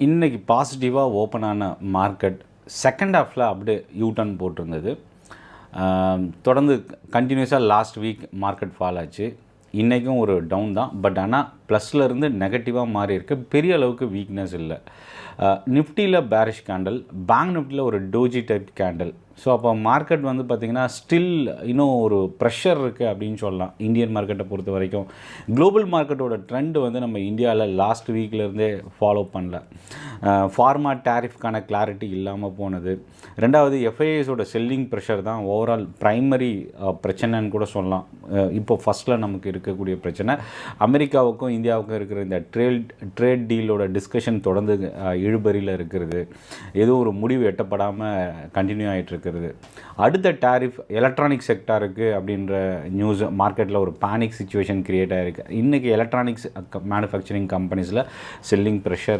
இன்றைக்கி பாசிட்டிவாக ஓப்பன் ஆன மார்க்கெட் செகண்ட் ஹாஃபில் அப்படியே யூட்டர்ன் போட்டிருந்தது. தொடர்ந்து கண்டினியூஸாக லாஸ்ட் வீக் மார்க்கெட் ஃபால் ஆச்சு. இன்றைக்கும் ஒரு டவுன் தான். பட் ஆனால் ப்ளஸ்லேருந்து நெகட்டிவாக மாறி இருக்கு. பெரிய அளவுக்கு வீக்னஸ் இல்லை. நிஃப்டியில் பேரிஷ் கேண்டல், பேங்க் நிஃப்டியில் ஒரு டோஜி டைப் கேண்டல். ஸோ அப்போ மார்க்கெட் வந்து பார்த்திங்கன்னா ஸ்டில் இன்னும் ஒரு ப்ரெஷர் இருக்குது அப்படின்னு சொல்லலாம். இந்தியன் மார்க்கெட்டை பொறுத்த வரைக்கும் குளோபல் மார்க்கெட்டோட ட்ரெண்ட் வந்து நம்ம இந்தியாவில் லாஸ்ட் வீக்லேருந்தே ஃபாலோ பண்ணல. ஃபார்மா டேரிஃப்கான கிளாரிட்டி இல்லாமல் போனது. ரெண்டாவது எஃப்ஐஎஸோட செல்லிங் ப்ரெஷர் தான் ஓவரால் ப்ரைமரி பிரச்சனைன்னு கூட சொல்லலாம். இப்போ ஃபஸ்ட்டில் நமக்கு இருக்கக்கூடிய பிரச்சனை அமெரிக்காவுக்கும் இந்தியாவுக்கும் இருக்கிற இந்த ட்ரேட் டீலோட டிஸ்கஷன் தொடர்ந்து இழுபறியில் இருக்கிறது. ஏதோ ஒரு முடிவு எட்டப்படாமல் கண்டினியூ ஆகிட்டு இருக்கிறது. அடுத்த டேரிஃப் எலக்ட்ரானிக் செக்டாருக்கு அப்படின்ற நியூஸ் மார்க்கெட்டில் ஒரு பேனிக் சிச்சுவேஷன் கிரியேட் ஆகிருக்கு. இன்றைக்கி எலக்ட்ரானிக்ஸ் மேனுஃபேக்சரிங் கம்பெனிஸில் செல்லிங் ப்ரெஷர்